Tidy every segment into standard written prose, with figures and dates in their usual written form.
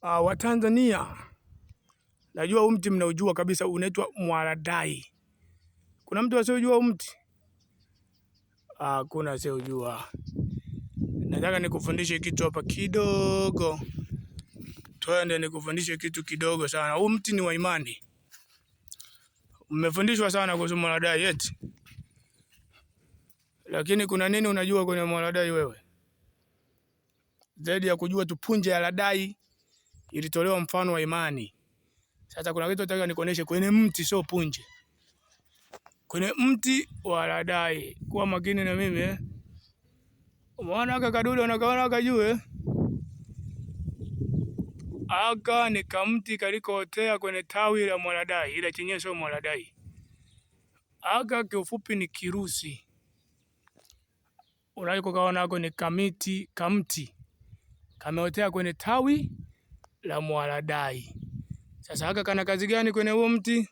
Wa Tanzania, najua huu mti mnaujua kabisa, unaitwa mwaladai. Kuna mtu asiyejua huu mti? Kuna asiyejua. Nataka nikufundishe kitu hapa kidogo. Twende nikufundishe kitu kidogo sana. Huu mti ni wa imani. Mmefundishwa sana kuhusu mwaladai eti. Lakini kuna nini unajua kwenye mwaladai wewe? Zaidi ya kujua tu punje ya ladai ilitolewa mfano wa imani. Sasa kuna kitu nataka nikuoneshe kwenye mti, sio punje. Kwenye mti wa ladai. Kuwa makini na mimi Umeona aka kadudu unakaona aka juu Aka ni kamti kalikootea kwenye tawi la mwaladai, ila chenyewe sio mwaladai. Aka kiufupi ni kirusi. Unalikokaona hako ni kamti kameotea kwenye tawi la mwaladai. Sasa aka kana kazi gani kwenye huo mti?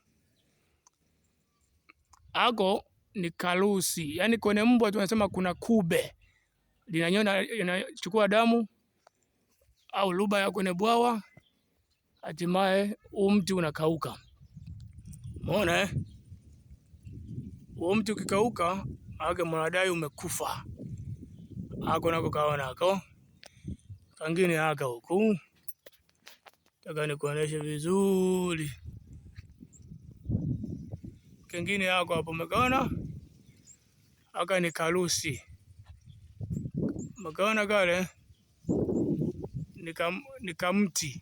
Ako ni karusi, yaani kwenye mbwa tunasema kuna kube linanyona, inachukua damu au luba ya kwenye bwawa, hatimaye huu mti unakauka. Umeona Huu mti ukikauka, ake mwaladai umekufa. Ako nako kaona hako. Kangine haka huku. Taka nikuoneshe vizuri. Kengine hako hapo umekaona? Aka ni karusi. Umekaona kale? Ni kamti.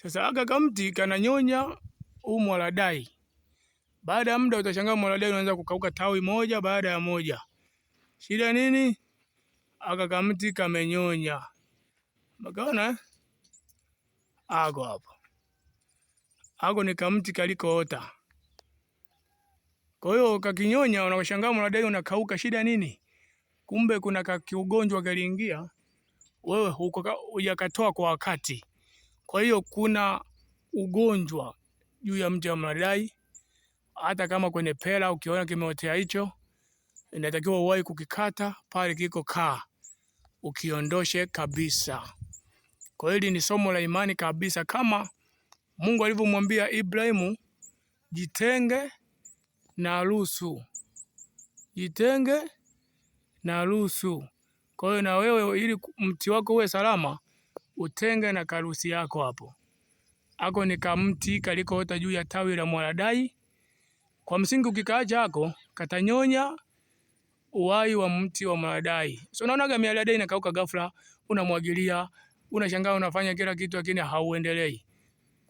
Sasa aka kamti kananyonya huu mwaladai. Baada ya muda utashangaa mwaladai unaanza kukauka tawi moja baada ya moja. Shida nini? Aka kamti kamenyonya. Umekaona? Ako hapo. Ako ni kamti kalikoota. Kwa hiyo kakinyonya, unashangaa mwaladai unakauka. Shida nini? Kumbe kuna kiugonjwa kaliingia, wewe hujakatoa kwa wakati. Kwa hiyo kuna ugonjwa juu ya mti wa mwaladai. Hata kama kwenye pela ukiona kimeotea hicho, inatakiwa uwahi kukikata pale kiko kaa, ukiondoshe kabisa. Kwa hili ni somo la imani kabisa, kama Mungu alivyomwambia Ibrahimu, jitenge na rusu. Jitenge na rusu. Kwa hiyo na wewe ili mti wako uwe salama, utenge na karusi yako hapo. Ako ni kamti kalikoota juu ya tawi la mwaladai. Kwa msingi ukikaacha hako, katanyonya uhai wa mti wa mwaladai. So unaonaga mwaladai inakauka ghafla, unamwagilia, unashangaa unafanya kila kitu lakini hauendelei.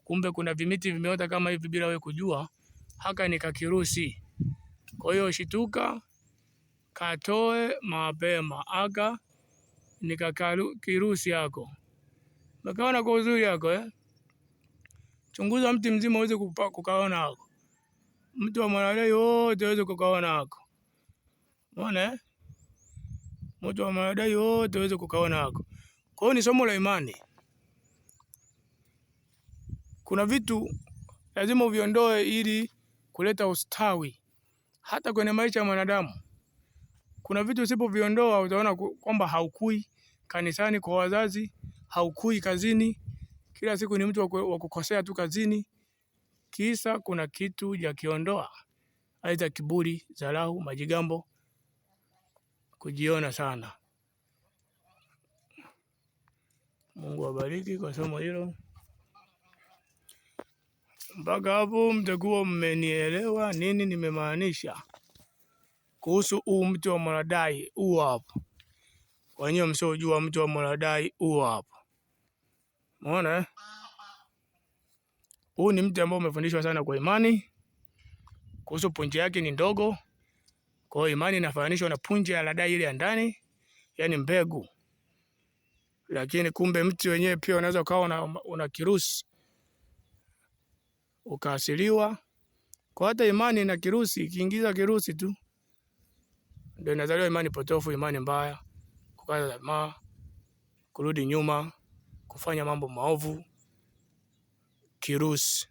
Kumbe kuna vimiti vimeota kama hivi bila wewe kujua. Haka ni kakirusi. Kwa hiyo shituka, katoe mapema. Aka ni kirusi yako. Umekaona kwa uzuri yako Chunguza mti mzima uweze kukaona hako. Mti wa mwaladai wote uweze kukaona hako. Umeona Mti wa mwaladai wote uweze kukaona hako. Kwa hiyo ni somo la imani. Kuna vitu lazima uviondoe ili kuleta ustawi. Hata kwenye maisha ya mwanadamu. Kuna vitu usipoviondoa utaona kwamba haukui kanisani kwa wazazi, haukui kazini. Kila siku ni mtu wa kukosea tu kazini. Kisa kuna kitu hujakiondoa. Aidha kiburi, dharau, majigambo, kujiona sana. Mungu awabariki kwa somo hilo. Mpaka hapo mtakuwa mmenielewa nini nimemaanisha kuhusu huu mti wa mwaladai huu hapo. Kwa hiyo msiojua mti wa mwaladai huu hapo. Umeona Huu ni mti ambao umefundishwa sana kwa imani. Kuhusu punje yake ni ndogo. Kwa hiyo imani inafananishwa na punje ya ladai ile ya ndani, yani mbegu. Lakini kumbe mti wenyewe pia unaweza ukawa una kirusi, ukaasiliwa. Kwa hata imani na kirusi, ikiingiza kirusi tu ndio inazaliwa imani potofu, imani mbaya, kukata tamaa, kurudi nyuma, kufanya mambo maovu, kirusi.